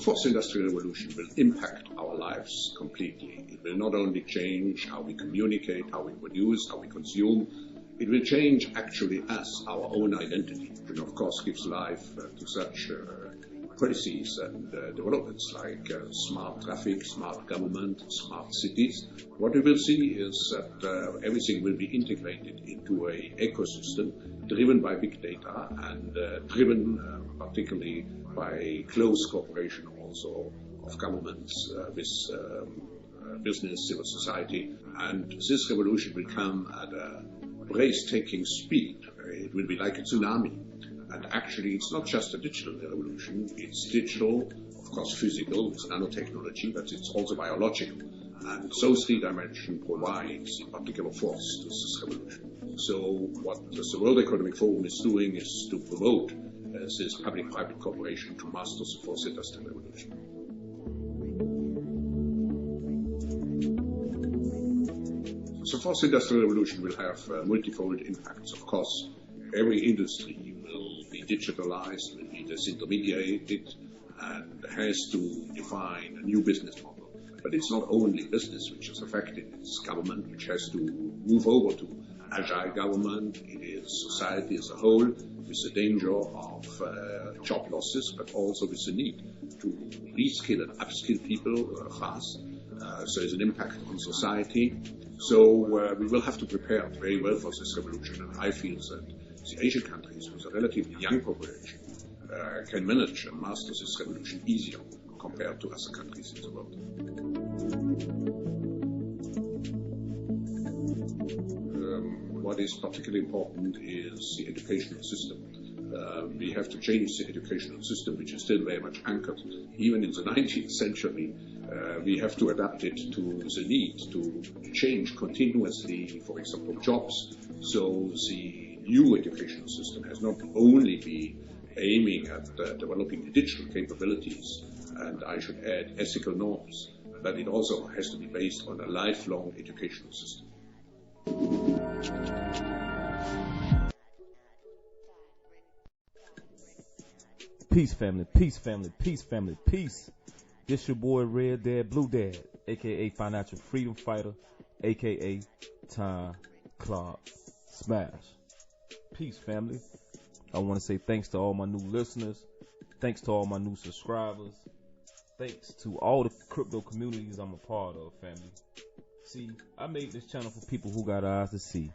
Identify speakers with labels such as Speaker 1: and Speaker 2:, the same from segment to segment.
Speaker 1: fourth industrial revolution will impact our lives completely. It will not only change how we communicate, how we produce, how we consume. It will change actually us, our own identity, and of course gives life to such policies and developments like smart traffic, smart government, smart cities. What we will see is that everything will be integrated into an ecosystem driven by big data and driven particularly by close cooperation also of governments with business, civil society. And this revolution will come at a breathtaking speed. It will be like a tsunami. And actually, it's not just a digital revolution. It's digital, of course, physical, it's nanotechnology, but it's also biological. And those three dimensions provides, in particular, force to this revolution. So what the World Economic Forum is doing is to promote this public-private cooperation to master the fourth industrial revolution. The fourth industrial revolution will have multifold impacts. Of course, every industry will be digitalized, will be disintermediated, and has to define a new business model. But it's not only business which is affected, it's government which has to move over to agile government. It is society as a whole, with the danger of job losses, but also with the need to reskill and upskill people fast. So there's an impact on society. So we will have to prepare very well for this revolution, and I feel that the Asian countries with a relatively young population can manage and master this revolution easier compared to other countries in the world. What is particularly important is the educational system. We have to change the educational system, which is still very much anchored. Even in the 19th century, we have to adapt it to the need to change continuously, for example, jobs. So the new educational system has not only been aiming at developing digital capabilities, and I should add ethical norms, but it also has to be based on a lifelong educational system.
Speaker 2: Peace, family, peace, family, peace, family, peace. This your boy Red Dad, Blue Dad, a.k.a. Financial Freedom Fighter, a.k.a. Time Clock Smash. Peace, family. I want to say thanks to all my new listeners. Thanks to all my new subscribers. Thanks to all the crypto communities I'm a part of, family. See, I made this channel for people who got eyes to see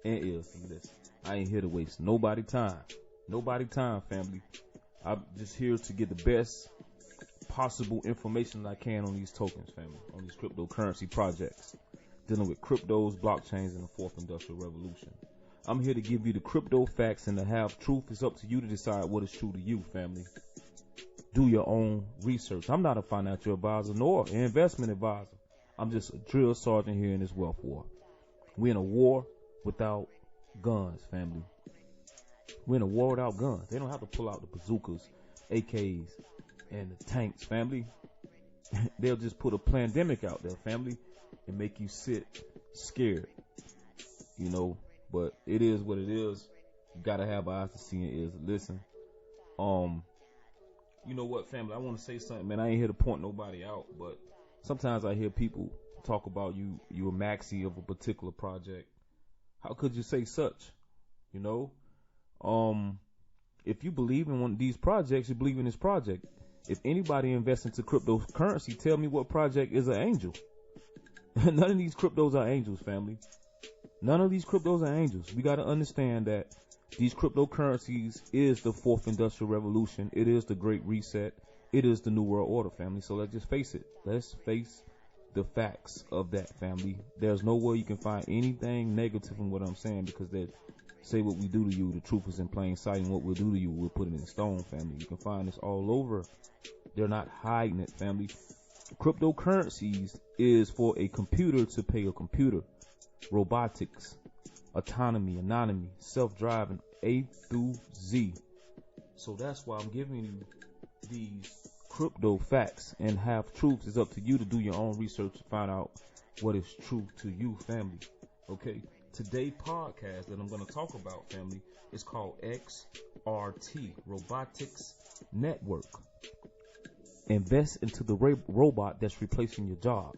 Speaker 2: and ears to listen. I ain't here to waste nobody time. Nobody time, family. I'm just here to get the best possible information I can on these tokens, family, on these cryptocurrency projects, dealing with cryptos, blockchains, and the fourth industrial revolution. I'm here to give you the crypto facts and to have truth. It's up to you to decide what is true to you, family. Do your own research. I'm not a financial advisor nor an investment advisor. I'm just a drill sergeant here in this wealth war. We're in a war without guns, family. We're in a war without guns. They don't have to pull out the bazookas, AKs, and the tanks, family. They'll just put a pandemic out there, family, and make you sit scared, you know. But it is what it is. You gotta have eyes to see and ears to listen. You know what, family? I want to say something, man. I ain't here to point nobody out, but sometimes I hear people talk about you a maxi of a particular project. How could you say such? You know, if you believe in one of these projects, you believe in this project. If anybody invests into cryptocurrency, tell me what project is an angel. None of these cryptos are angels, family. None of these cryptos are angels. We got to understand that these cryptocurrencies is the fourth industrial revolution. It is the great reset. It is the new world order, family. So let's just face it. Let's face the facts of that, family. There's nowhere you can find anything negative in what I'm saying, because they say what we do to you, the truth is in plain sight, and what we'll do to you, we'll put it in stone, family. You can find this all over. They're not hiding it, family. Cryptocurrencies is for a computer to pay a computer. Robotics, autonomy, anonymity, self-driving, A through Z. So that's why I'm giving you these crypto facts, and have truth. Is up to you to do your own research to find out what is true to you, family. Okay, today's podcast that I'm going to talk about, family, is called XRT, Robotics Network. Invest into the robot that's replacing your job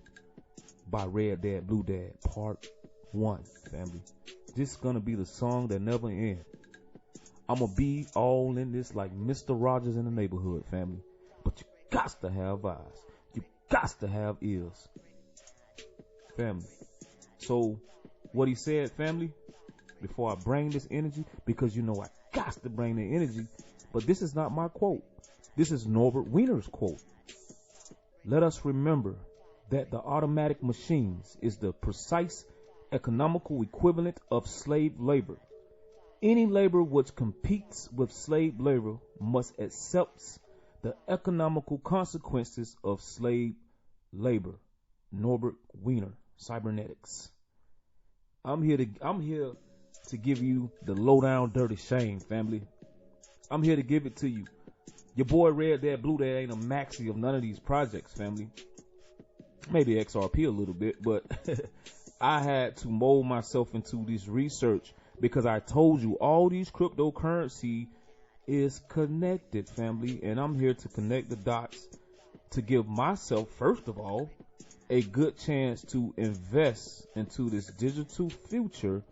Speaker 2: by Red Dad, Blue Dad, Part 1, family. This is going to be the song that never ends. I'm going to be all in this like Mr. Rogers in the neighborhood, family. But you got to have eyes. You got to have ears, family. So what he said, family, before I bring this energy, because you know I got to bring the energy, but this is not my quote. This is Norbert Wiener's quote. Let us remember that the automatic machines is the precise economical equivalent of slave labor. Any labor which competes with slave labor must accept the economical consequences of slave labor. Norbert Wiener, Cybernetics. I'm here to give you the lowdown dirty shame, family. I'm here to give it to you. Your boy Red Dad, Blue Dad ain't a maxi of none of these projects, family. Maybe XRP a little bit, but I had to mold myself into this research because I told you all these cryptocurrency is connected, family. And I'm here to connect the dots to give myself, first of all, a good chance to invest into this digital future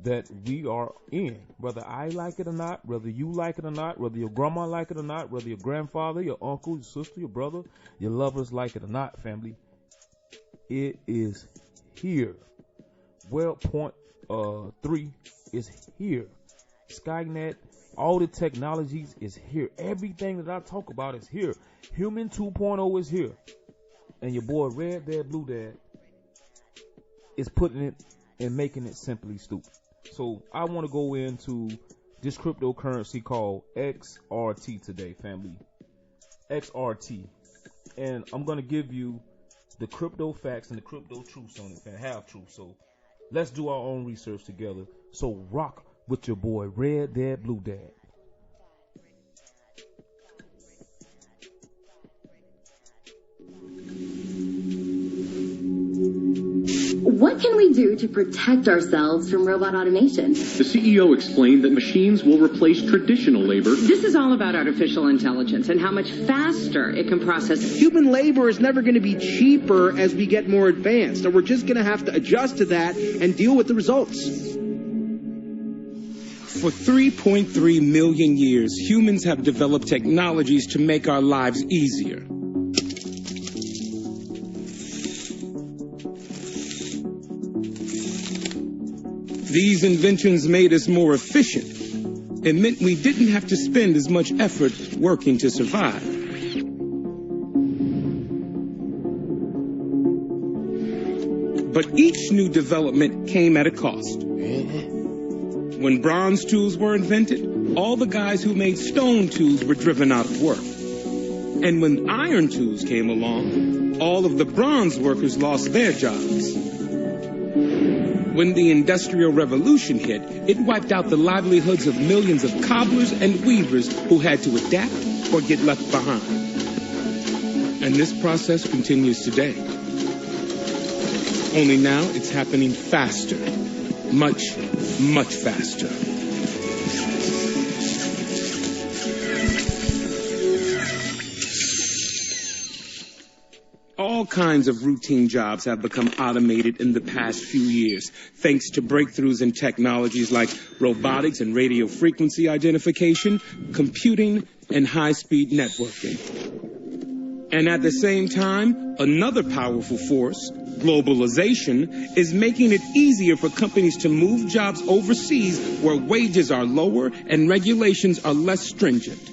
Speaker 2: that we are in, whether I like it or not, whether you like it or not, whether your grandma like it or not, whether your grandfather, your uncle, your sister, your brother, your lovers like it or not, family. It is here. Well, point 3 is here. Skynet, all the technologies is here. Everything that I talk about is here. Human 2.0 is here. And your boy Red Dad, Blue Dad is putting it and making it simply stupid. So I want to go into this cryptocurrency called XRT today, family. XRT. And I'm going to give you the crypto facts and the crypto truths on it, and half truth. So let's do our own research together. So rock with your boy Red Dad, Blue Dad.
Speaker 3: What can we do to protect ourselves from robot automation?
Speaker 4: The CEO explained that machines will replace traditional labor.
Speaker 5: This is all about artificial intelligence and how much faster it can process.
Speaker 6: Human labor is never going to be cheaper as we get more advanced, and we're just going to have to adjust to that and deal with the results.
Speaker 7: For 3.3 million years, humans have developed technologies to make our lives easier. These inventions made us more efficient. It meant we didn't have to spend as much effort working to survive. But each new development came at a cost. When bronze tools were invented, all the guys who made stone tools were driven out of work. And when iron tools came along, all of the bronze workers lost their jobs. When the Industrial Revolution hit, it wiped out the livelihoods of millions of cobblers and weavers who had to adapt or get left behind. And this process continues today. Only now it's happening faster. Much, much faster. All kinds of routine jobs have become automated in the past few years, thanks to breakthroughs in technologies like robotics and radio frequency identification, computing, and high-speed networking. And at the same time, another powerful force, globalization, is making it easier for companies to move jobs overseas where wages are lower and regulations are less stringent.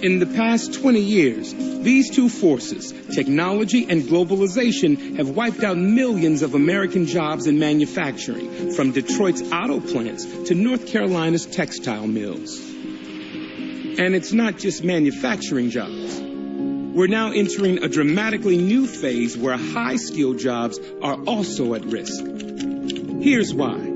Speaker 7: In the past 20 years, these two forces, technology and globalization, have wiped out millions of American jobs in manufacturing, from Detroit's auto plants to North Carolina's textile mills. And it's not just manufacturing jobs. We're now entering a dramatically new phase where high-skilled jobs are also at risk. Here's why.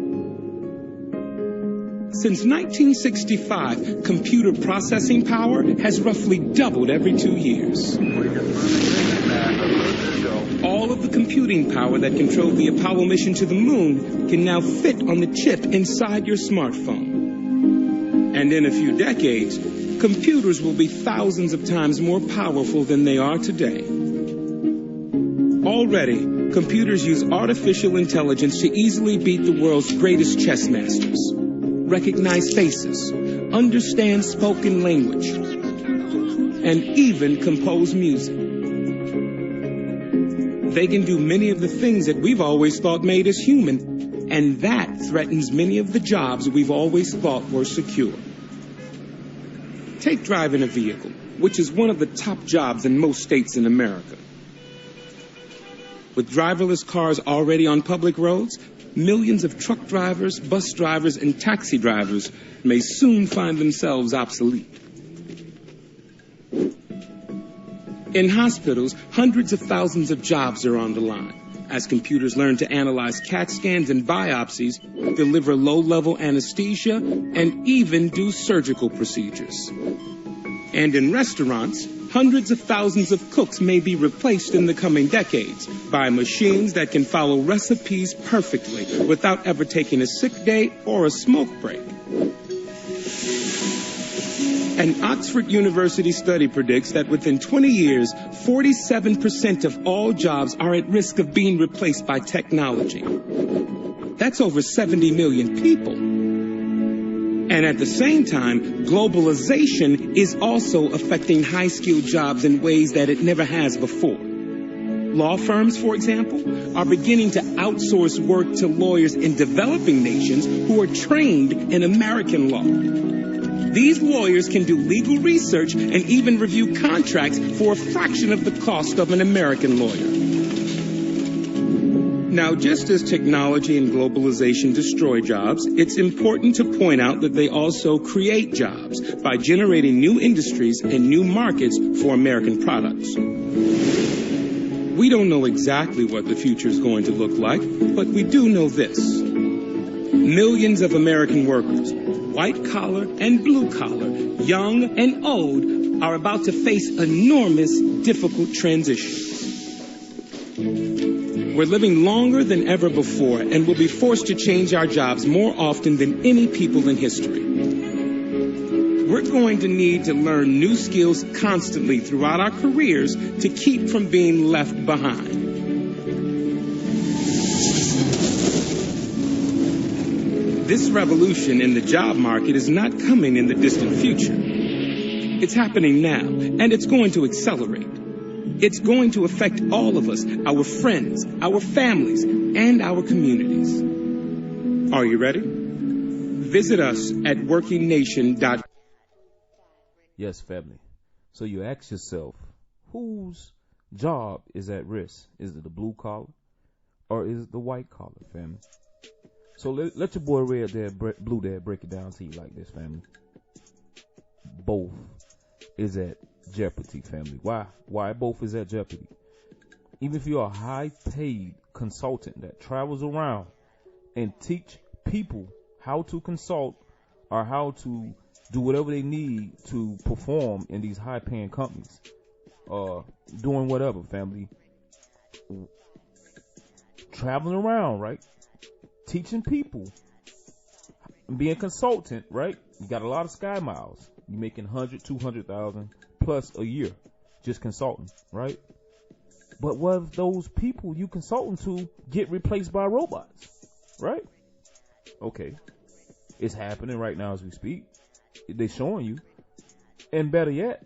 Speaker 7: Since 1965, computer processing power has roughly doubled every 2 years. All of the computing power that controlled the Apollo mission to the moon can now fit on the chip inside your smartphone. And in a few decades, computers will be thousands of times more powerful than they are today. Already, computers use artificial intelligence to easily beat the world's greatest chess masters, recognize faces, understand spoken language, and even compose music. They can do many of the things that we've always thought made us human, and that threatens many of the jobs we've always thought were secure. Take driving a vehicle, which is one of the top jobs in most states in America. With driverless cars already on public roads, millions of truck drivers, bus drivers, and taxi drivers may soon find themselves obsolete. In hospitals, hundreds of thousands of jobs are on the line as computers learn to analyze CAT scans and biopsies, deliver low-level anesthesia, and even do surgical procedures. And in restaurants, hundreds of thousands of cooks may be replaced in the coming decades by machines that can follow recipes perfectly without ever taking a sick day or a smoke break. An Oxford University study predicts that within 20 years, 47% of all jobs are at risk of being replaced by technology. That's over 70 million people. And at the same time, globalization is also affecting high-skilled jobs in ways that it never has before. Law firms, for example, are beginning to outsource work to lawyers in developing nations who are trained in American law. These lawyers can do legal research and even review contracts for a fraction of the cost of an American lawyer. Now, just as technology and globalization destroy jobs, it's important to point out that they also create jobs by generating new industries and new markets for American products. We don't know exactly what the future is going to look like, but we do know this. Millions of American workers, white collar and blue collar, young and old, are about to face enormous, difficult transitions. We're living longer than ever before and will be forced to change our jobs more often than any people in history. We're going to need to learn new skills constantly throughout our careers to keep from being left behind. This revolution in the job market is not coming in the distant future. It's happening now, and it's going to accelerate. It's going to affect all of us, our friends, our families, and our communities. Are you ready? Visit us at workingnation.com.
Speaker 2: Yes, family. So you ask yourself, whose job is at risk? Is it the blue collar or is it the white collar, family? So let your boy Red Dad, Blue Dad break it down to you like this, family. Both is at jeopardy, family. Why? Why both is at jeopardy? Even if you're a high-paid consultant that travels around and teach people how to consult or how to do whatever they need to perform in these high-paying companies, doing whatever, family. Traveling around, right? Teaching people, being a consultant, right? You got a lot of sky miles. You're making 100, 200,000 plus a year just consulting, right? But what if those people you consulting to get replaced by robots, right? Okay, it's happening right now as we speak. They're showing you. And better yet,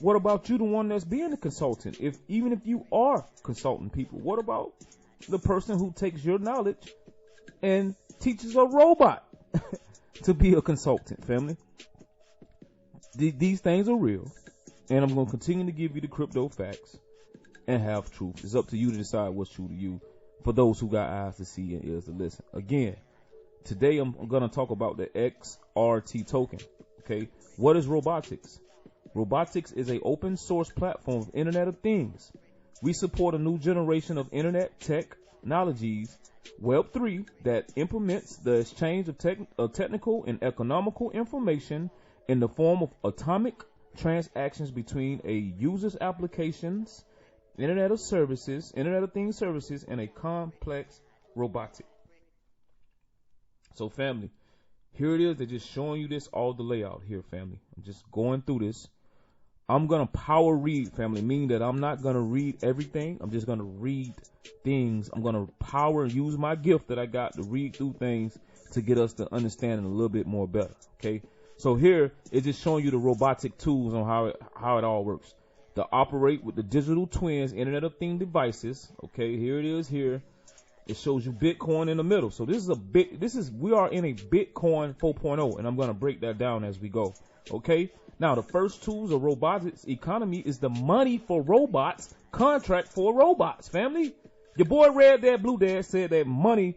Speaker 2: what about you, the one that's being a consultant? Even if you are consulting people, what about the person who takes your knowledge and teaches a robot to be a consultant, family? These things are real, and I'm going to continue to give you the crypto facts and have truth. It's up to you to decide what's true to you, for those who got eyes to see and ears to listen. Again, today I'm going to talk about the XRT token. Okay, what is robotics? Robotics is an open source platform of Internet of Things. We support a new generation of Internet technologies, Web3, that implements the exchange of technical and economical information in the form of atomic transactions between a user's applications, Internet of Things services, and a complex robotic. So family, Here it is. They're just showing you this, all the layout here, family. I'm just going through this. I'm going to power read, family, meaning that I'm not going to read everything. I'm just going to read things. I'm going to power and use my gift that I got to read through things to get us to understand it a little bit more better, okay? So here, it's just showing you the robotic tools on how it all works. To operate with the digital twins, Internet of Things devices, okay? Here it is here. It shows you Bitcoin in the middle. So we are in a Bitcoin 4.0, and I'm going to break that down as we go, okay? Now, the first tools of robotics economy is the money for robots, contract for robots, family. Your boy Red Dad Blue Dad said that money,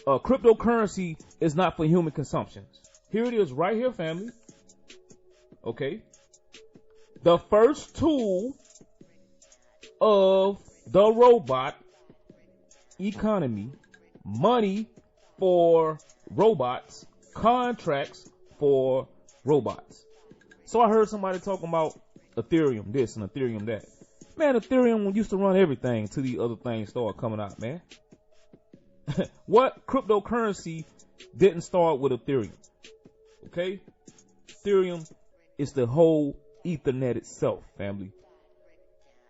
Speaker 2: cryptocurrency is not for human consumption. Here it is right here, family. Okay. The first tool of the robot economy, money for robots, contracts for robots. So I heard somebody talking about Ethereum this and Ethereum that. Man, Ethereum used to run everything until these other things started coming out, man. What cryptocurrency didn't start with Ethereum? Okay? Ethereum is the whole Ethernet itself, family.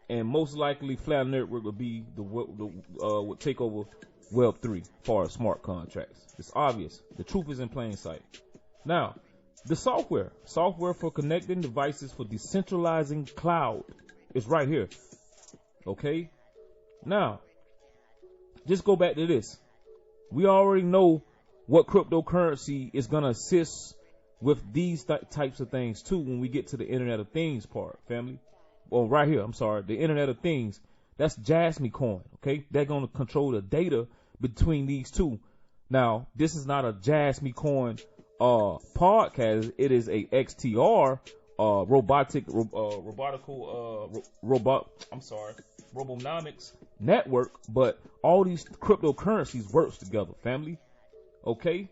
Speaker 2: And most likely Flat Network would be would take over Web 3 as far as smart contracts. It's obvious. The truth is in plain sight. Now, the software for connecting devices for decentralizing cloud is right here. Okay? Now, just go back to this. We already know what cryptocurrency is going to assist with these types of things too when we get to the Internet of Things part, family. Well, right here, I'm sorry, the Internet of Things. That's JASMY Coin, okay? They're going to control the data between these two. Now, this is not a JASMY Coin podcast. It is a XTR Robonomics network, but all these cryptocurrencies works together, family. Okay?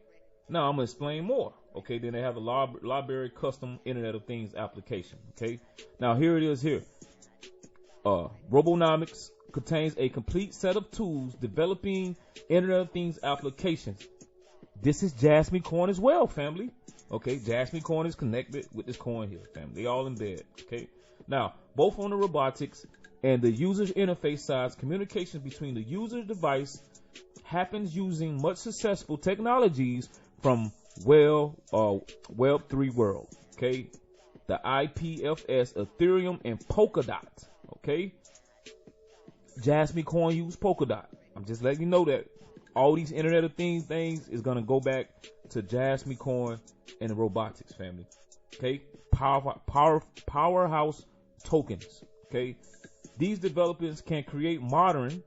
Speaker 2: Now I'm gonna explain more. Okay, then they have a library custom Internet of Things application. Okay, now here it is here. Robonomics contains a complete set of tools developing Internet of Things applications. This is JASMY Coin as well, family. Okay, JASMY Coin is connected with this coin here, family. They all in bed. Okay, now both on the robotics and the user interface sides, communication between the user device happens using much successful technologies from Web 3 world. Okay, the IPFS, Ethereum, and Polkadot. Okay, JASMY Coin use Polkadot. I'm just letting you know that all these Internet of Things is gonna go back to JASMY Coin and the robotics, family. Okay, powerhouse tokens. Okay, these developers can create modern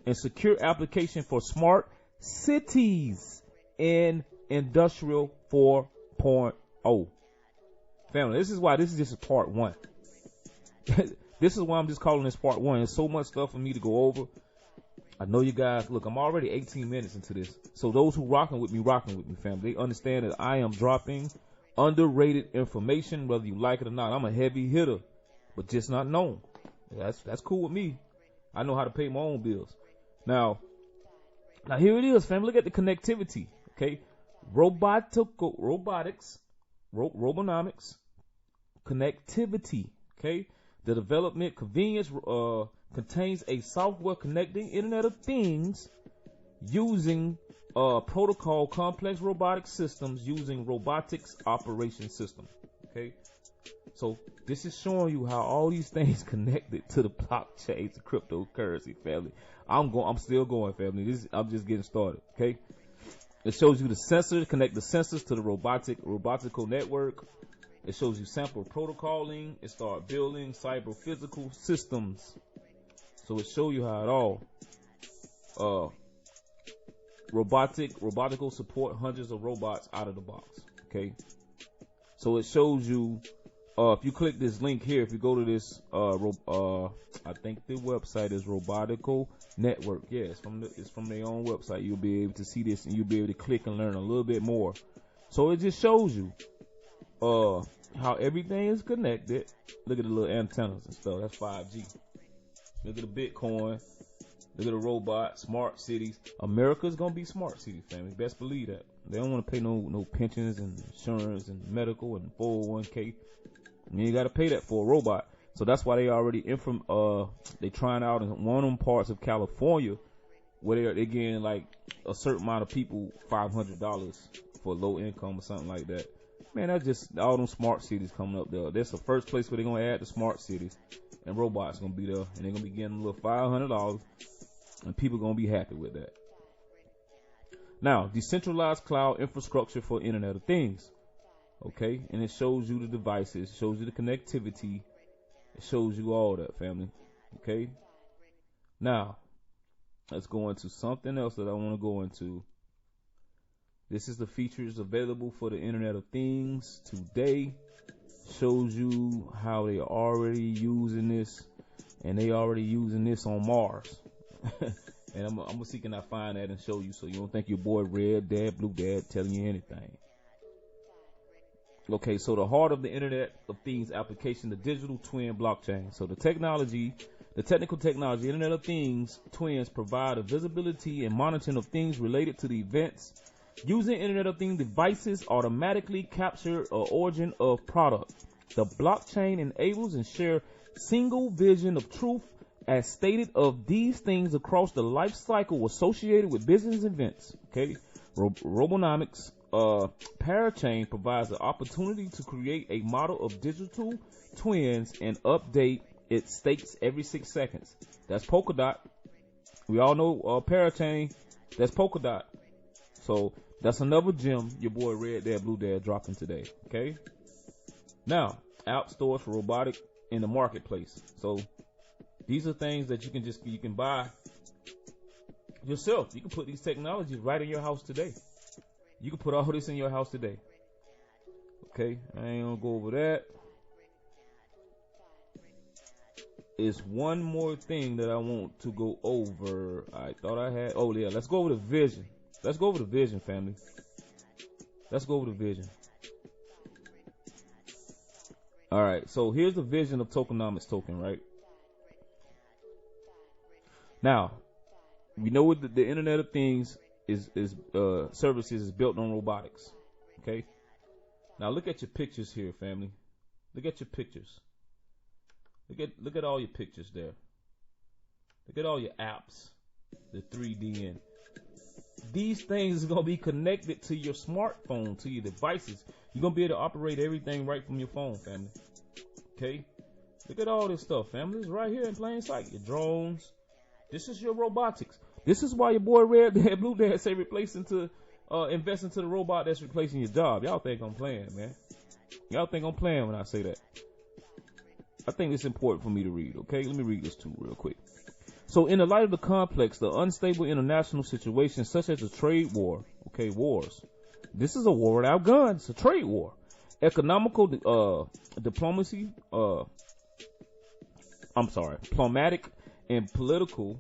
Speaker 2: and secure application for smart cities in Industrial 4.0. Family, this is why this is just part one. This is why I'm just calling this part one. There's so much stuff for me to go over. I know you guys, look, I'm already 18 minutes into this. So those who rocking with me, family. They understand that I am dropping underrated information, whether you like it or not. I'm a heavy hitter, but just not known. That's cool with me. I know how to pay my own bills. Now here it is, family. Look at the connectivity. Okay, robonomics, connectivity. Okay, the development convenience contains a software connecting Internet of Things using protocol complex robotic systems using robotics operation system. Okay, so this is showing you how all these things connected to the blockchain, to cryptocurrency, family. I'm still going, family. I'm just getting started. Okay, it shows you the sensors, connect the sensors to the robotical network. It shows you sample protocoling. It start building cyber physical systems. So it show you how it all robotical support hundreds of robots out of the box. Okay, so it shows you if you click this link here, if you go to this I think the website is Robotical Network. Yeah, it's from their own website. You'll be able to see this and you'll be able to click and learn a little bit more. So it just shows you how everything is connected. Look at the little antennas and stuff. That's 5G. Look at the Bitcoin. Look at the robot, smart cities. America's gonna be smart cities, family. Best believe that. They don't want to pay no pensions and insurance and medical and 401k. You got to pay that for a robot. So that's why they already they trying out in one of them parts of California where they're getting like a certain amount of people $500 for low income or something like that. Man, that's just all them smart cities coming up there. That's the first place where they're going to add the smart cities, and robots going to be there, and they're going to be getting a little $500, and people going to be happy with that. Now, decentralized cloud infrastructure for Internet of Things. Okay, and it shows you the devices, shows you the connectivity, it shows you all that, family. Okay, now let's go into something else that I want to go into. This is the features available for the Internet of Things today. Shows you how they are already using this, and they already using this on Mars. And I'm gonna see can I find that and show you, so you don't think your boy Red Dad, Blue Dad telling you anything. Okay, so the heart of the Internet of Things application, the digital twin blockchain. So the technical technology, Internet of Things twins provide a visibility and monitoring of things related to the events. Using Internet of Things devices automatically capture an origin of product. The blockchain enables and share single vision of truth as stated of these things across the life cycle associated with business events. Okay, Robonomics parachain provides the opportunity to create a model of digital twins and update its states every 6 seconds. That's Polkadot. We all know parachain. That's Polkadot. So that's another gem your boy Red Dad Blue Dad dropping today. Okay. Now, app stores for robotic in the marketplace. So these are things that you can buy yourself. You can put these technologies right in your house today. You can put all this in your house today. Okay, I ain't gonna go over that. It's one more thing that I want to go over. I thought I had. Oh yeah, let's go over the vision. Let's go over the vision, family. Let's go over the vision. All right, so here's the vision of tokenomics token, right? Now, we know what the Internet of Things services is built on robotics. Okay. Now look at your pictures here, family. Look at your pictures. Look at all your pictures there. Look at all your apps. The 3D and these things are gonna be connected to your smartphone, to your devices. You're gonna be able to operate everything right from your phone, family. Okay. Look at all this stuff, family. It's right here in plain sight. Your drones. This is your robotics. This is why your boy Red Dad Blue Dad say invest into the robot that's replacing your job. Y'all think I'm playing, man. Y'all think I'm playing when I say that. I think it's important for me to read, okay? Let me read this too real quick. So in the light of the complex, the unstable international situation such as a trade war, okay, wars. This is a war without guns, a trade war. Economical diplomacy, diplomatic and political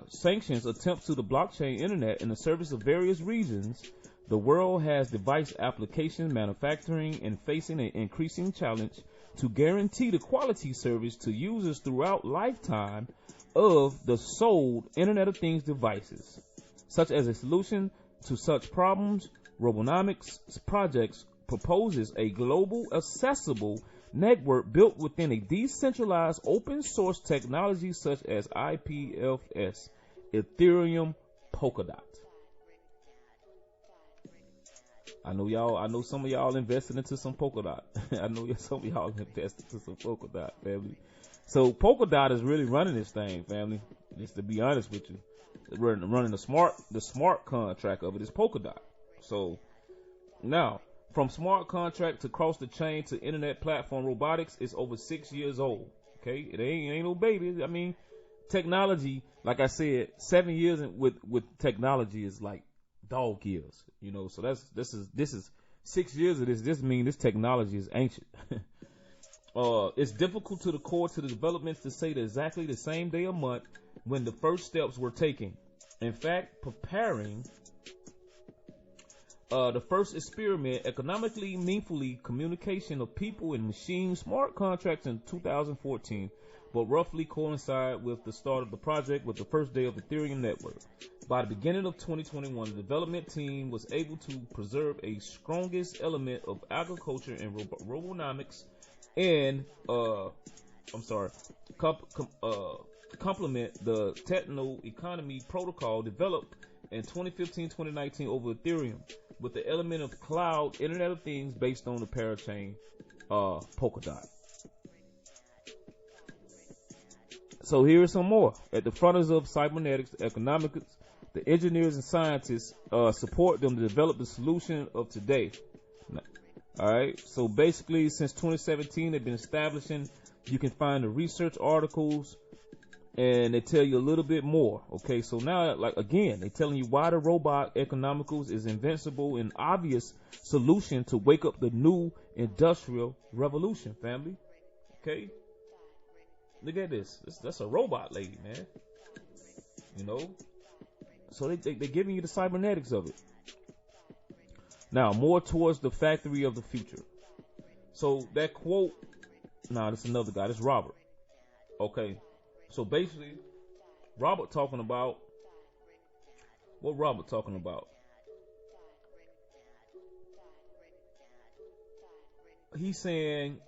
Speaker 2: sanctions attempts to the blockchain internet in the service of various regions. The world has device application manufacturing and facing an increasing challenge to guarantee the quality service to users throughout lifetime of the sold Internet of Things devices. Such as a solution to such problems, Robonomics projects proposes a global accessible network built within a decentralized open source technology such as IPFS, Ethereum, Polkadot. I know some of y'all invested into some Polkadot. I know some of y'all invested into some Polkadot, family. So Polkadot is really running this thing, family. Just to be honest with you, running the smart contract of it is Polkadot. So now, from smart contract to cross the chain to internet platform robotics, is over 6 years old. Okay, it ain't no baby. I mean, technology, like I said, 7 years with technology is like dog years. You know, so this is 6 years of this. This means this technology is ancient. It's difficult to the core to the developments to say exactly the same day or month when the first steps were taken. In fact, preparing the first experiment, economically meaningfully communication of people and machines smart contracts in 2014, but roughly coincide with the start of the project with the first day of the Ethereum network. By the beginning of 2021, the development team was able to preserve a strongest element of agriculture and robonomics and complement the techno-economy protocol developed in 2015-2019 over Ethereum with the element of cloud Internet of Things based on the parachain Polkadot. So here is some more. At the fronters of cybernetics, the economics, the engineers and scientists support them to develop the solution of today. All right. So basically, since 2017, they've been establishing. You can find the research articles, and they tell you a little bit more. Okay. So now, like again, they're telling you why the robot economicals is invincible and obvious solution to wake up the new industrial revolution. Family. Okay. Look at this. That's a robot lady, man. You know. So they're giving you the cybernetics of it. Now, more towards the factory of the future. So that quote, this is another guy. This is Robert. Okay. So basically, Robert talking about, what Robert talking about? He's saying,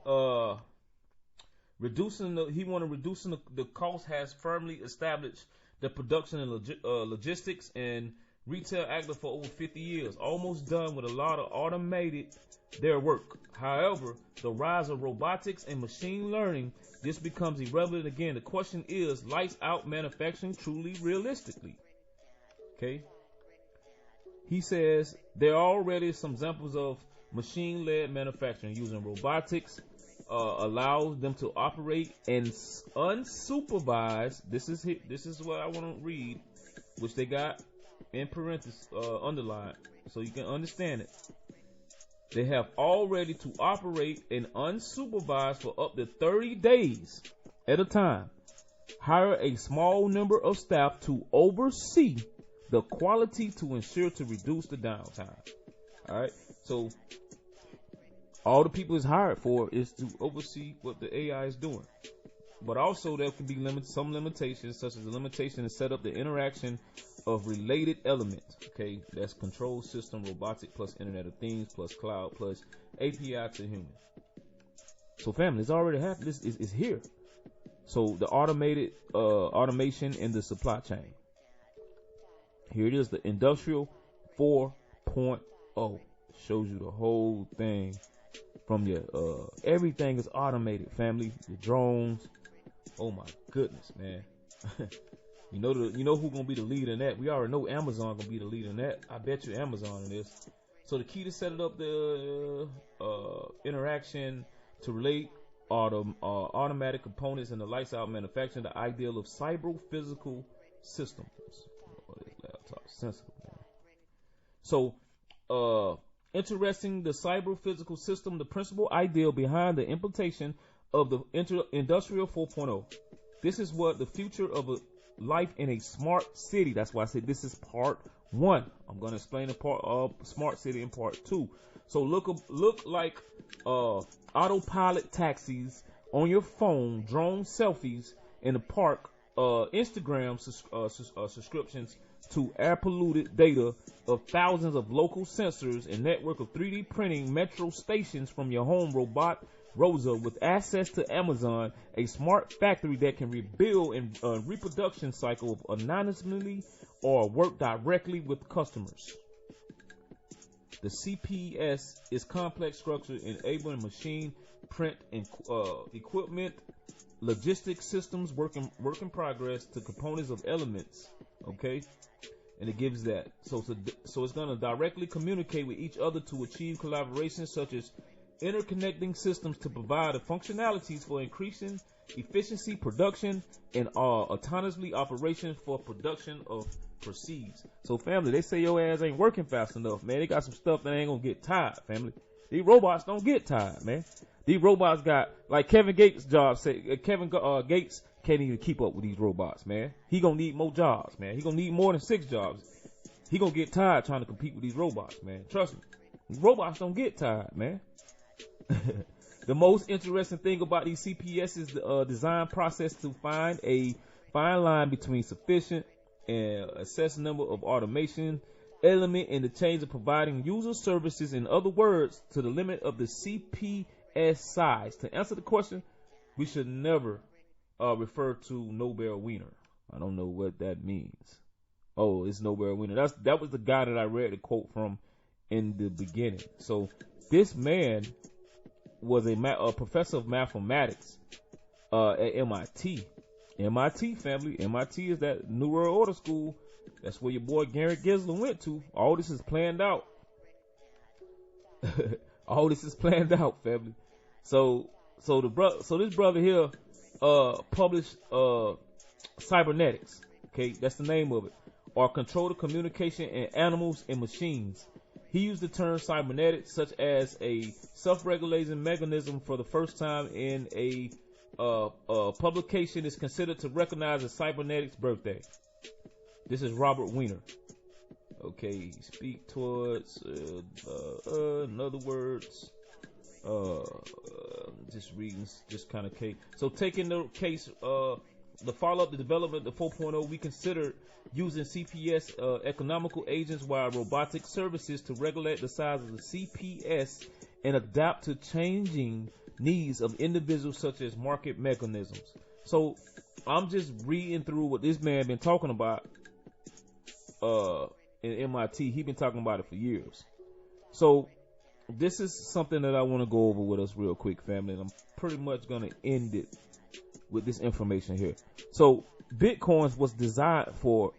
Speaker 2: reducing the cost has firmly established the production and logistics and retail active for over 50 years, almost done with a lot of automated their work. However, the rise of robotics and machine learning, this becomes irrelevant again. The question is, lights out manufacturing truly realistically? Okay. He says there are already some examples of machine-led manufacturing using robotics. Allows them to operate and unsupervised. This is what I want to read, which they got in parentheses underlined, so you can understand it. They have already to operate and unsupervised for up to 30 days at a time. Hire a small number of staff to oversee the quality to ensure to reduce the downtime. All right, so. All the people is hired for is to oversee what the AI is doing. But also there can be some limitations, such as the limitation to set up the interaction of related elements. Okay, that's control system, robotic plus Internet of Things plus cloud plus API to human. So family, it's already happened. This is here. So the automation in the supply chain. Here it is, the Industrial 4.0. Shows you the whole thing. From your everything is automated, family. Your drones. Oh my goodness, man. you know who gonna be the lead in that? We already know Amazon gonna be the lead in that. I bet you Amazon in this. So the key to set it up the interaction to relate automatic components and the lights out manufacturing, the ideal of cyber physical systems. Oh, this laptop sensitive, man. So interesting, the cyber physical system, the principal ideal behind the implementation of the Industrial 4.0. This is what the future of a life in a smart city. That's why I said this is part 1. I'm going to explain the part of smart city in part 2. So look like autopilot taxis on your phone, drone selfies in the park, Instagram subscriptions to air polluted data of thousands of local sensors and network of 3D printing metro stations from your home robot Rosa with access to Amazon, a smart factory that can rebuild and reproduction cycle anonymously or work directly with customers. The CPS is complex structure enabling machine print and equipment, logistics systems, work in progress to components of elements. Okay. And it gives that. So it's going to directly communicate with each other to achieve collaboration, such as interconnecting systems to provide the functionalities for increasing efficiency, production, and autonomously operation for production of proceeds. So family, they say your ass ain't working fast enough, man. They got some stuff that ain't gonna get tired, family. These robots don't get tired, man. These robots got, like Kevin Gates' job say, Kevin Gates can't even keep up with these robots, man. He gonna need more jobs, man. He gonna need more than 6 jobs. He gonna get tired trying to compete with these robots, man. Trust me. These robots don't get tired, man. The most interesting thing about these CPS is the design process to find a fine line between sufficient and assess number of automation element in the change of providing user services. In other words, to the limit of the CPS size. To answer the question, we should never refer to Nobel Wiener. I don't know what that means. Oh, it's Nobel Wiener. That was the guy that I read the quote from in the beginning. So this man was a professor of mathematics at MIT. MIT, family. MIT is that New World Order school. That's where your boy Gary Gensler went to. All this is planned out. All this is planned out, family. So this brother here published cybernetics. Okay, that's the name of it. Or control the communication in animals and machines. He used the term cybernetics, such as a self-regulating mechanism, for the first time in a publication is considered to recognize a cybernetics birthday. This is Robert Wiener. Okay, speak towards, in other words, just reading, just kind of case. So taking the case, the follow-up, the development, the 4.0, we considered using CPS economical agents while robotic services to regulate the size of the CPS and adapt to changing needs of individuals such as market mechanisms. So I'm just reading through what this man been talking about in MIT. He been talking about it for years. So this is something that I want to go over with us real quick, family, and I'm pretty much going to end it with this information here. So Bitcoins was designed for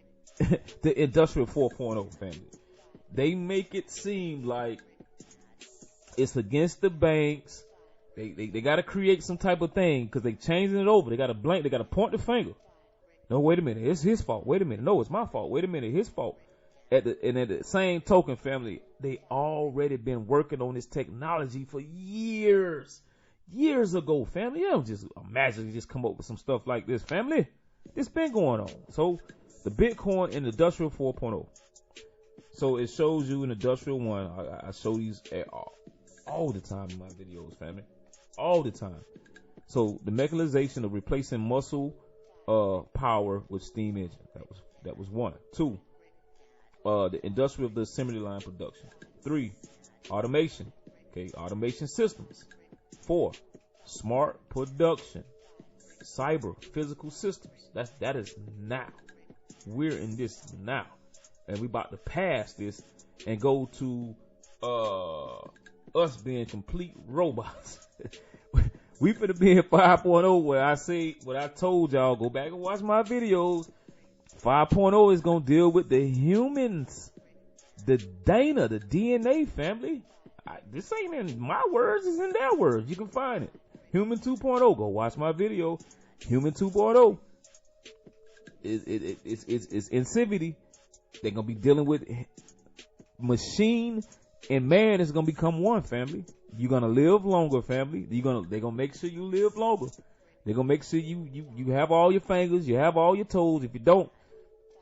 Speaker 2: the industrial 4.0, family. They make it seem like it's against the banks. They got to create some type of thing because they changing it over. They got to blame. They got to point the finger. No, wait a minute. It's his fault. Wait a minute. No, it's my fault. Wait a minute. His fault. At the same token, family, they already been working on this technology for years ago, family. You don't just imagine you just come up with some stuff like this, family. It's been going on. So the Bitcoin in Industrial 4.0. So it shows you in Industrial 1. I show these all the time in my videos, family. All the time. So the mechanization of replacing muscle power with steam engine. That was 1. 2. The industrial of the assembly line production. 3. Automation. Okay, automation systems. 4. Smart production. Cyber physical systems. That is now. We're in this now. And we about to pass this and go to us being complete robots. We finna be in 5.0 where I say what I told y'all. Go back and watch my videos. 5.0 is gonna deal with the humans, the DNA family. This ain't in my words, it's in their words. You can find it. Human 2.0. Go watch my video. Human 2.0. It's infinity. They're gonna be dealing with machine and man is gonna become one, family. You're gonna live longer, family. They're gonna make sure you live longer. They're gonna make sure you have all your fingers, you have all your toes. If you don't,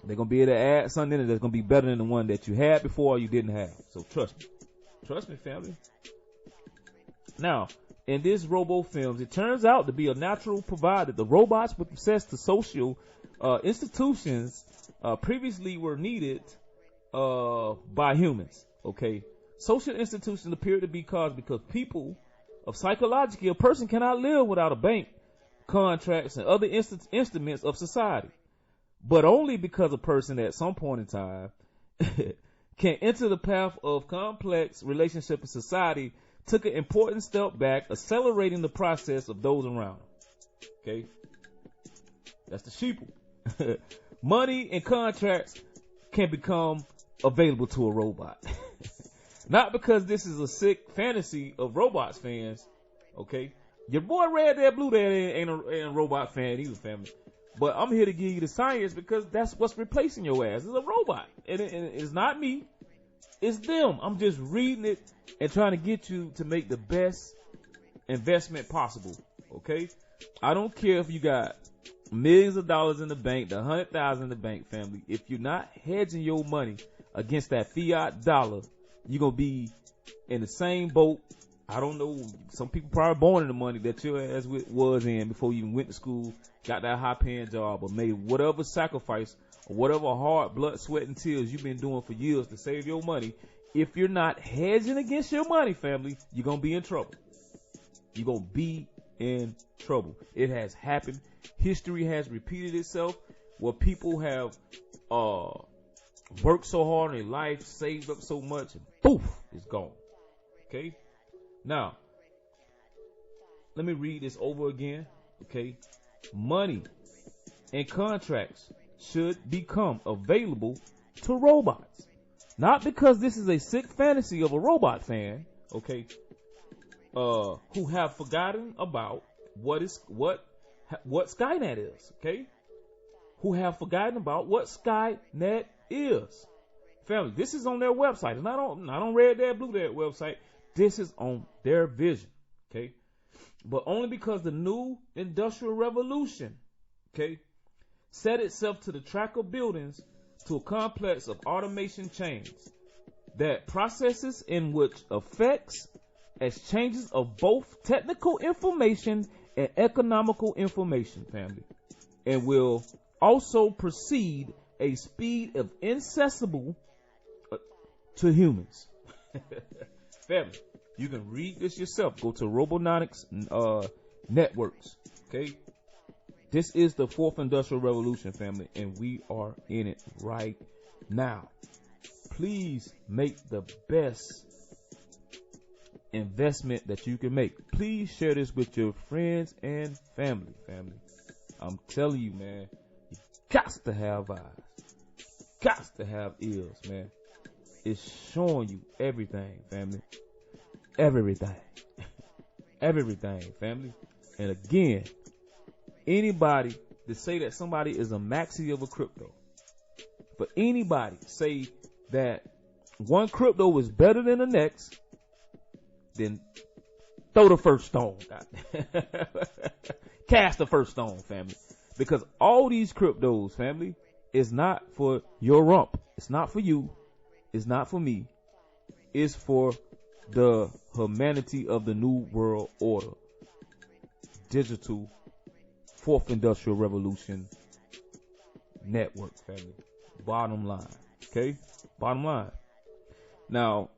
Speaker 2: they're gonna be able to add something in it that's gonna be better than the one that you had before or you didn't have. So trust me, family. Now, in this Robo Films, it turns out to be a natural provider. The robots with access to social institutions previously were needed by humans. Okay, social institutions appear to be caused because people of psychologically, a person cannot live without a bank, contracts, and other instruments of society, but only because a person at some point in time can enter the path of complex relationship in society took an important step back, accelerating the process of those around them. Okay, that's the sheeple. Money and contracts can become available to a robot. Not because this is a sick fantasy of robots fans. Okay, your boy Red Dead Blue Dead ain't a robot fan either, family. But I'm here to give you the science because that's what's replacing your ass. It's a robot, and it's not me. It's them. I'm just reading it and trying to get you to make the best investment possible. Okay, I don't care if you got millions of dollars in the bank, the 100,000 in the bank, family. If you're not hedging your money against that fiat dollar, you're gonna be in the same boat. I don't know. Some people probably born in the money that your ass was in before you even went to school, got that high paying job, or made whatever sacrifice or whatever hard blood, sweat, and tears you've been doing for years to save your money, if you're not hedging against your money, family, you're going to be in trouble. You're going to be in trouble. It has happened. History has repeated itself where people have worked so hard in their life, saved up so much, and poof, it's gone. Okay? Now, let me read this over again. Okay? Money and contracts should become available to robots. Not because this is a sick fantasy of a robot fan, okay, who have forgotten about what Skynet is, okay? Who have forgotten about what Skynet is. Family, this is on their website. It's not on Red Dead, Blue Dead website. This is on their vision, okay? But only because the new industrial revolution, okay, set itself to the track of buildings to a complex of automation chains that processes in which affects exchanges of both technical information and economical information, family, and will also proceed a speed of inaccessible to humans. Family, you can read this yourself. Go to Robonomics networks, okay? This is the fourth industrial revolution, family, and we are in it right now. Please make the best investment that you can make. Please share this with your friends and family. I'm telling you, man, you got to have eyes. Got to have ears, man. It's showing you everything, family. Everything. Everything, family. And again, anybody to say that somebody is a maxi of a crypto, for anybody say that one crypto is better than the next, then throw the first stone. Cast the first stone, family. Because all these cryptos, family, is not for your rump. It's not for you. It's not for me. It's for the humanity of the new world order. Digital fourth industrial revolution network, family. Bottom line. Okay? Bottom line. Now,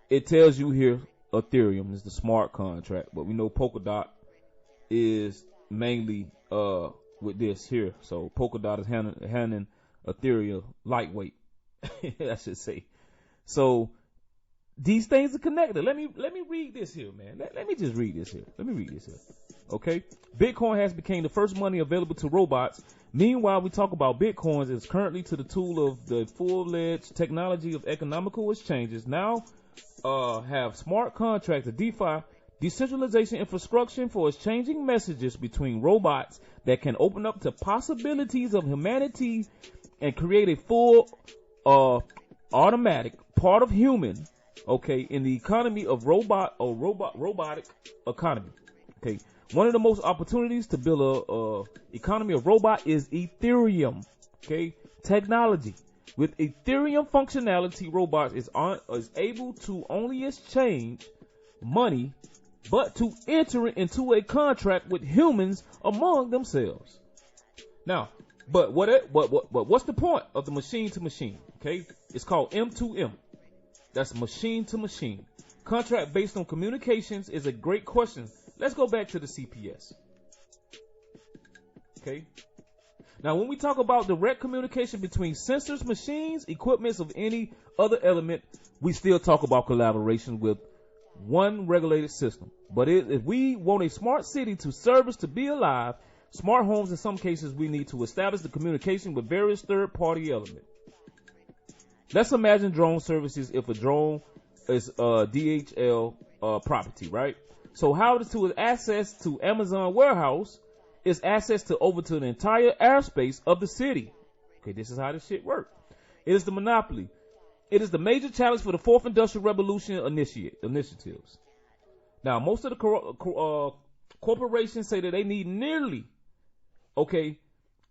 Speaker 2: it tells you here Ethereum is the smart contract, but we know Polkadot is mainly with this here. So Polkadot is handling Ethereum lightweight, I should say. So these things are connected. Let me read this here, man. Let me just read this here. Okay? Bitcoin has become the first money available to robots. Meanwhile, we talk about Bitcoins is currently to the tool of the full-fledged technology of economical exchanges. Now have smart contracts, a DeFi, decentralization infrastructure for exchanging messages between robots that can open up to possibilities of humanity and create a full automatic part of human, okay, in the economy of robotic economy. Okay. One of the most opportunities to build a economy of robot is Ethereum, okay, technology. With Ethereum functionality, robots is able to only exchange money, but to enter into a contract with humans among themselves. Now, but what's the point of the machine to machine? Okay, it's called M2M. That's machine to machine. Contract based on communications is a great question. Let's go back to the CPS. Okay. Now, when we talk about direct communication between sensors, machines, equipments of any other element, we still talk about collaboration with one regulated system. But if we want a smart city to service to be alive, smart homes in some cases, we need to establish the communication with various third-party elements. Let's imagine drone services if a drone is DHL property, right? So how to access to Amazon warehouse is access to over to the entire airspace of the city. Okay, this is how this shit works. It is the monopoly. It is the major challenge for the fourth industrial revolution initiatives. Now, most of the corporations say that they need nearly, okay,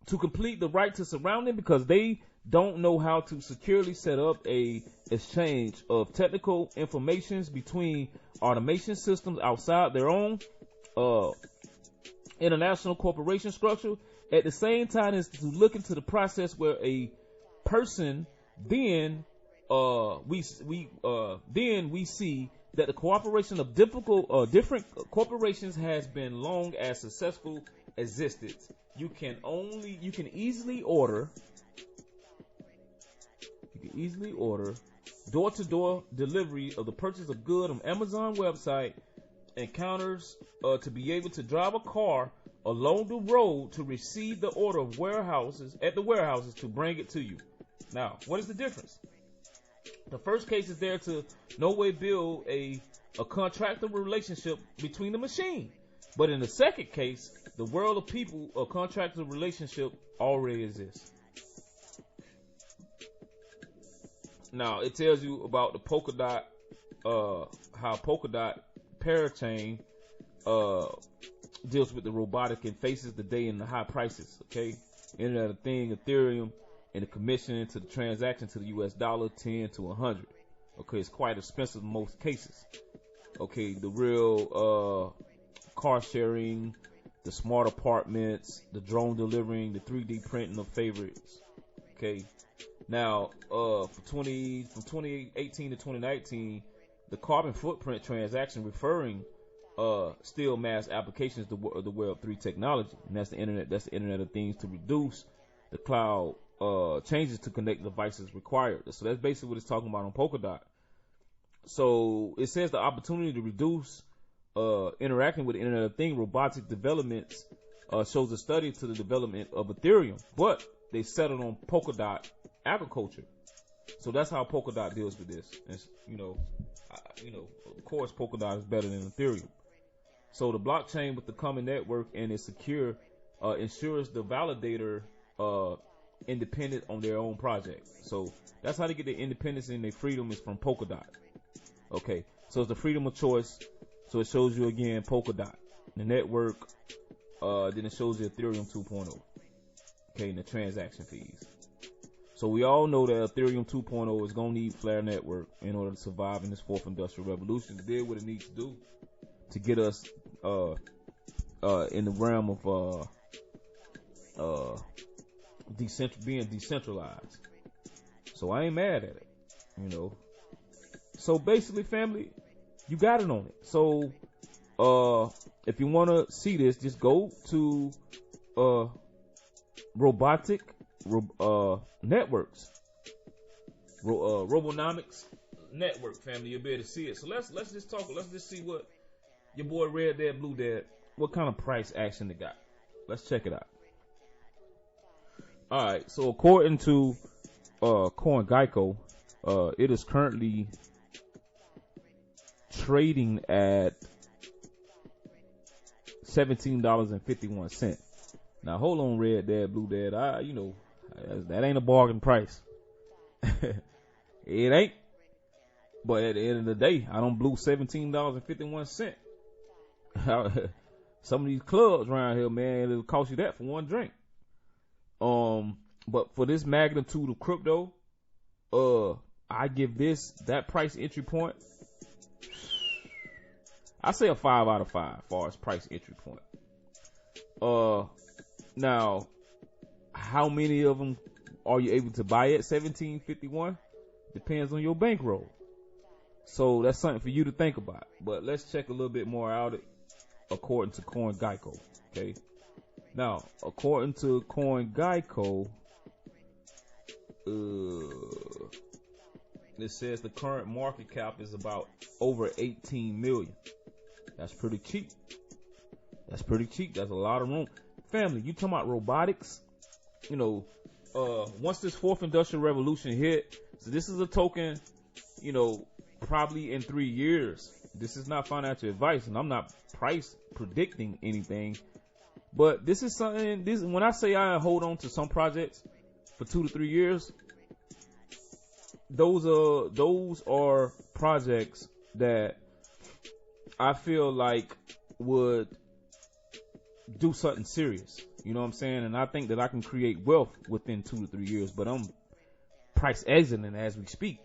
Speaker 2: to complete the right to surrounding because they don't know how to securely set up a exchange of technical informations between automation systems outside their own international corporation structure. At the same time, is to look into the process where a person then we see that the cooperation of different corporations has been long as successful existence. You can easily order door-to-door delivery of the purchase of good on Amazon website and counters to be able to drive a car along the road to receive the order of warehouses to bring it to you. Now, what is the difference? The first case is there to no way build a contractual relationship between the machine. But in the second case, the world of people, a contractual relationship already exists. Now, it tells you about the Polkadot, how Polkadot parachain deals with the robotic and faces the day and the high prices, okay? Internet of Thing, Ethereum, and the commission to the transaction to the US dollar, 10 to 100. Okay, it's quite expensive in most cases. Okay, the real car sharing, the smart apartments, the drone delivering, the 3D printing of favorites. Okay, now from 2018 to 2019, the carbon footprint transaction referring still mass applications of the Web 3 technology, and that's the internet. That's the Internet of Things to reduce the cloud changes to connect devices required. So that's basically what it's talking about on Polkadot. So it says the opportunity to reduce interacting with the Internet of Things robotic developments shows a study to the development of Ethereum, but they settled on Polkadot agriculture. So that's how Polkadot deals with this. And, of course, Polkadot is better than Ethereum. So the blockchain with the common network and it's secure ensures the validator independent on their own project. So that's how they get their independence and their freedom is from Polkadot. Okay, so it's the freedom of choice. So it shows you again Polkadot, the network. Then it shows you Ethereum 2.0. Okay, and the transaction fees. So we all know that Ethereum 2.0 is gonna need Flare network in order to survive in this fourth industrial revolution. To do what it needs to do to get us in the realm of being decentralized. So I ain't mad at it, So basically, family, you got it on it. So if you want to see this, just go to robotic networks, Robonomics network, family. You'll be able to see it. So let's just talk. Let's just see what your boy Red Dad, Blue Dad, what kind of price action they got. Let's check it out. All right. So according to CoinGecko, it is currently trading at $17.51. Now hold on, Red Dad, Blue Dad. That ain't a bargain price. It ain't. But at the end of the day, I don't blew $17.51. Some of these clubs around here, man, it'll cost you that for one drink. But for this magnitude of crypto, I give that price entry point, I say a 5 out of 5 as far as price entry point. Now, how many of them are you able to buy at $17.51? Depends on your bankroll. So that's something for you to think about. But let's check a little bit more out according to CoinGecko. Okay. Now, according to CoinGecko, it says the current market cap is about over 18 million. That's pretty cheap. That's a lot of room. Family, you talking about robotics? Once this fourth industrial revolution hit, so this is a token, probably in 3 years. This is not financial advice, and I'm not price predicting anything. But this is something, when I say I hold on to some projects for 2 to 3 years, those are projects that I feel like would do something serious. You know what I'm saying? And I think that I can create wealth within 2 to 3 years, but I'm price exiting as we speak.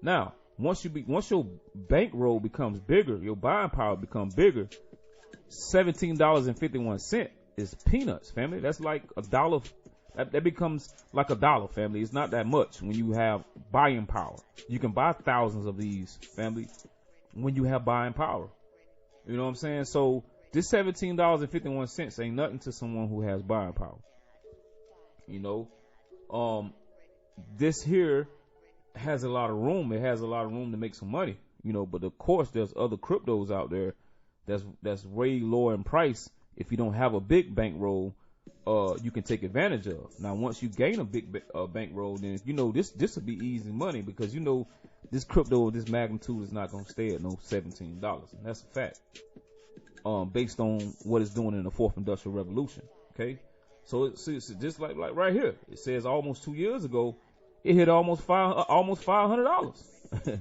Speaker 2: Now, once your bankroll becomes bigger, your buying power becomes bigger, $17.51 is peanuts, family. That's like $1. That becomes like $1, family. It's not that much when you have buying power. You can buy thousands of these, family, when you have buying power. You know what I'm saying? So this $17.51 ain't nothing to someone who has buying power. You know, this here has a lot of room. It has a lot of room to make some money. You know, but of course there's other cryptos out there that's way lower in price. If you don't have a big bankroll, you can take advantage of. Now, once you gain a big bankroll, then you know this will be easy money, because you know this crypto of this magnitude is not going to stay at no $17, and that's a fact. Based on what it's doing in the fourth industrial revolution. Okay, so it's just like right here. It says almost 2 years ago, it hit almost $500.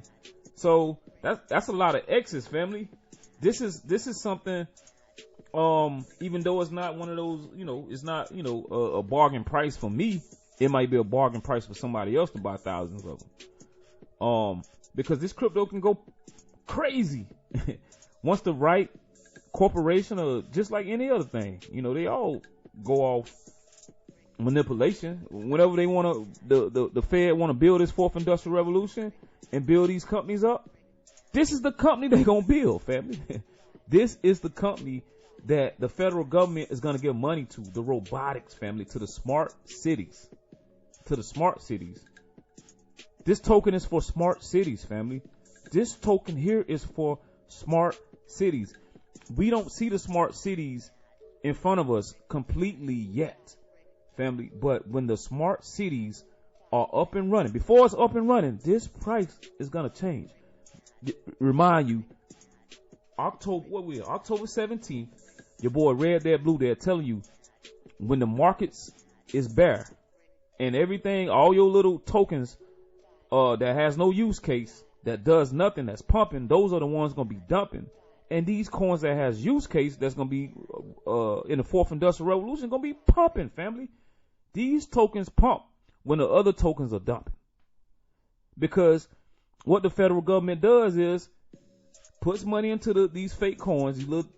Speaker 2: So that's a lot of X's, family. This is something. Even though it's not one of those, you know, it's not, you know, a bargain price for me. It might be a bargain price for somebody else to buy thousands of them. Because this crypto can go crazy once the right corporation, or just like any other thing, you know, they all go off manipulation. Whenever they want to, the Fed want to build this fourth industrial revolution and build these companies up, this is the company they're going to build, family. This is the company that the federal government is going to give money to, the robotics, family, to the smart cities. To the smart cities. This token is for smart cities, family. This token here is for smart cities. We don't see the smart cities in front of us completely yet, family. But when the smart cities are up and running, before it's up and running, this price is going to change. Remind you, October 17th, your boy Red Dead Blue Dead telling you, when the markets is bare and everything, all your little tokens that has no use case, that does nothing, that's pumping, those are the ones going to be dumping. And these coins that has use case, that's going to be in the fourth industrial revolution, going to be pumping, family. These tokens pump when the other tokens are dumping. Because what the federal government does is puts money into these fake coins, these little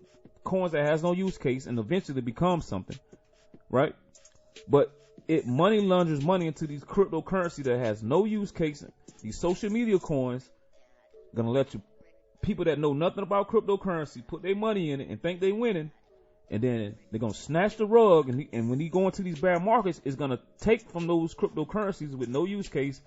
Speaker 2: coins that has no use case, and eventually becomes something, right? But it money launders money into these cryptocurrency that has no use case. These social media coins gonna let you, people that know nothing about cryptocurrency, put their money in it and think they winning, and then they're gonna snatch the rug, and when you go into these bear markets, it's gonna take from those cryptocurrencies with no use case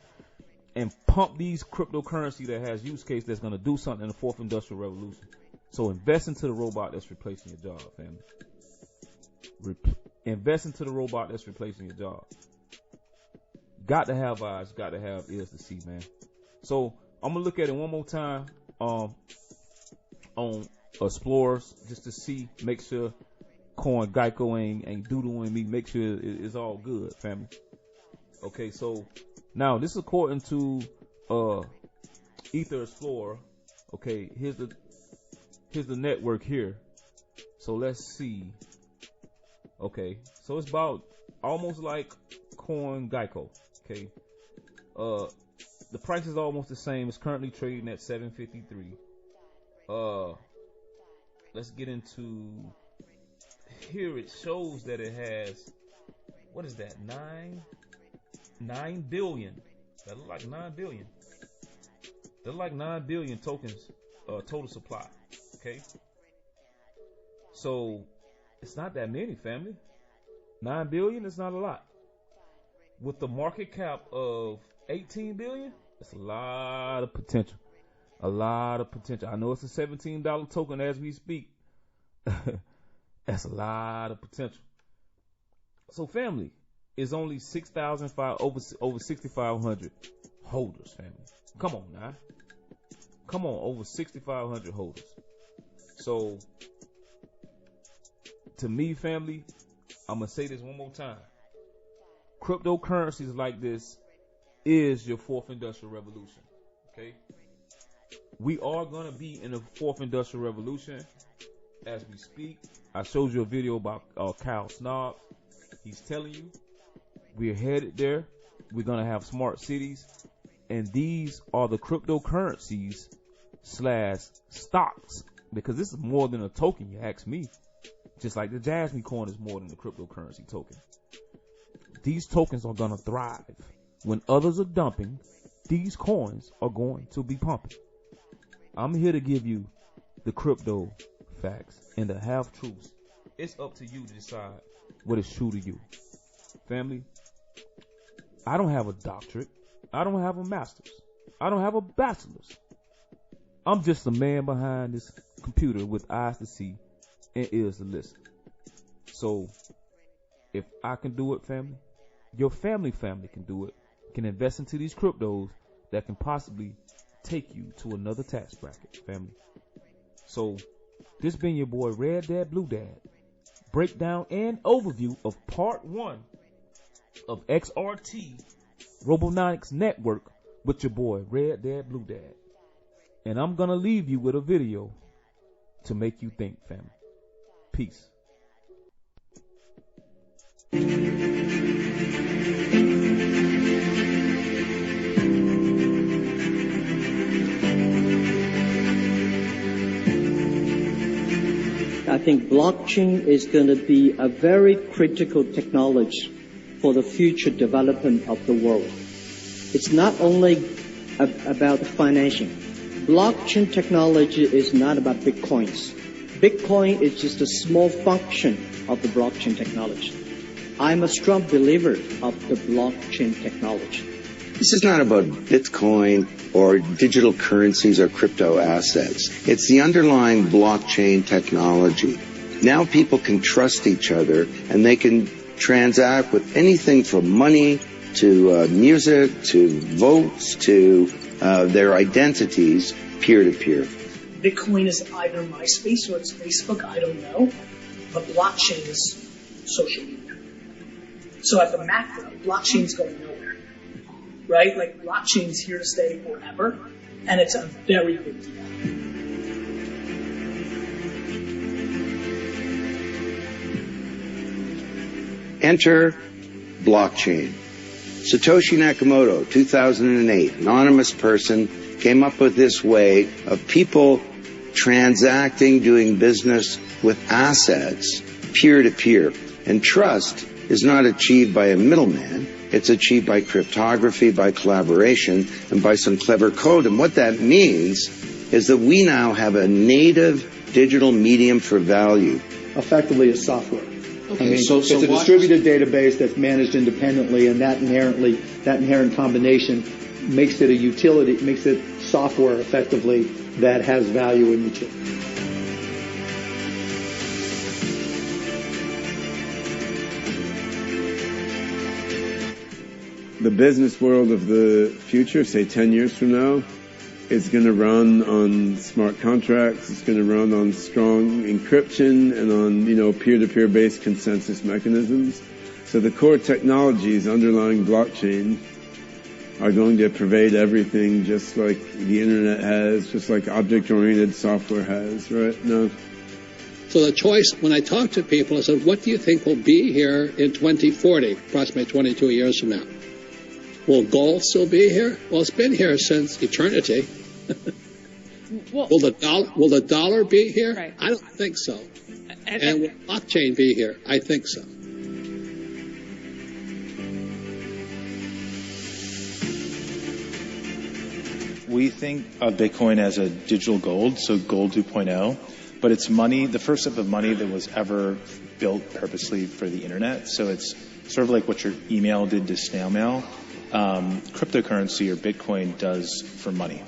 Speaker 2: and pump these cryptocurrency that has use case that's gonna do something in the fourth industrial revolution. So invest into the robot that's replacing your job, family. Invest into the robot that's replacing your job. Got to have eyes, got to have ears to see, man. So I'm gonna look at it one more time on Explorers, just to see, make sure Coin Geico ain't doodling me, make sure it's all good, family. Okay, so now this is according to Ether Explorer. Okay, here's the network here. So let's see. Okay, so it's about almost like Coin Geico. Okay, the price is almost the same. It's currently trading at 753. Let's get into here. It shows that it has, what is that, 9 billion. That look like 9 billion. That look like 9 billion tokens total supply. Okay, so it's not that many, family. 9 billion is not a lot. With the market cap of 18 billion, that's a lot of potential. A lot of potential. I know it's a $17 token as we speak. That's a lot of potential. So family, is only 6,500 over 6,500 holders, family. Come on now. Come on, over 6,500 holders. So to me, family, I'm gonna say this one more time. Cryptocurrencies like this is your fourth industrial revolution. Okay? We are gonna be in the fourth industrial revolution as we speak. I showed you a video about Kyle Snob. He's telling you we're headed there. We're gonna have smart cities, and these are the cryptocurrencies / stocks, because this is more than a token, you ask me. Just like the JASMY coin is more than the cryptocurrency token. These tokens are going to thrive. When others are dumping, these coins are going to be pumping. I'm here to give you the crypto facts and the half-truths. It's up to you to decide what is true to you. Family, I don't have a doctorate. I don't have a master's. I don't have a bachelor's. I'm just a man behind this computer with eyes to see and ears to listen. So, if I can do it, family, your family can do it. Can invest into these cryptos that can possibly take you to another tax bracket, family. So, this been your boy Red Dad Blue Dad. Breakdown and overview of part 1 of XRT Robonomics Network with your boy Red Dad Blue Dad. And I'm gonna leave you with a video to make you think, family. Peace.
Speaker 8: I think blockchain is going to be a very critical technology for the future development of the world. It's not only about financing. Blockchain technology is not about bitcoins. Bitcoin is just a small function of the blockchain technology. I'm a strong believer of the blockchain technology.
Speaker 9: This is not about Bitcoin or digital currencies or crypto assets. It's the underlying blockchain technology. Now people can trust each other and they can transact with anything from money to music to votes to their identities peer-to-peer.
Speaker 10: Bitcoin is either MySpace or it's Facebook, I don't know. But blockchain is social media. So at the macro, blockchain's going nowhere. Right? Like, blockchain's here to stay forever, and it's a very big deal.
Speaker 9: Enter blockchain. Satoshi Nakamoto, 2008, anonymous person, came up with this way of people transacting, doing business with assets peer-to-peer. And trust is not achieved by a middleman. It's achieved by cryptography, by collaboration, and by some clever code. And what that means is that we now have a native digital medium for value.
Speaker 11: Effectively, it's software.
Speaker 12: Okay,
Speaker 11: it's a distributed database that's managed independently, and that inherent combination makes it a utility, makes it software effectively that has value in each of them.
Speaker 12: The business world of the future, say 10 years from now, is going to run on smart contracts. It's going to run on strong encryption and on, peer-to-peer based consensus mechanisms. So the core technologies underlying blockchain are going to pervade everything, just like the internet has, just like object-oriented software has, right? No.
Speaker 13: So the choice, when I talk to people, I said, what do you think will be here in 2040, approximately 22 years from now? Will gold still be here? Well, it's been here since eternity.
Speaker 14: Well,
Speaker 13: will the dollar be here?
Speaker 14: Right.
Speaker 13: I don't think so. And will blockchain be here? I think so.
Speaker 15: We think of Bitcoin as a digital gold, so gold 2.0, but it's money, the first step of money that was ever built purposely for the internet. So it's sort of like what your email did to snail mail. Cryptocurrency or Bitcoin does for money.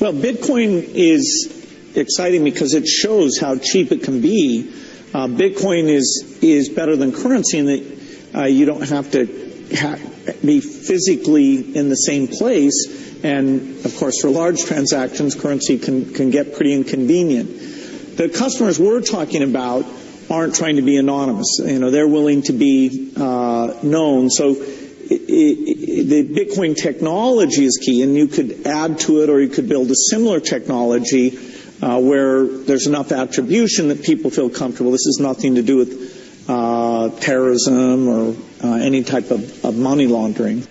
Speaker 16: Well, Bitcoin is exciting because it shows how cheap it can be. Bitcoin is better than currency in that you don't have to be physically in the same place. And, of course, for large transactions, currency can get pretty inconvenient. The customers we're talking about aren't trying to be anonymous. They're willing to be known. So the Bitcoin technology is key, and you could add to it or you could build a similar technology where there's enough attribution that people feel comfortable. This has nothing to do with terrorism or any type of money laundering.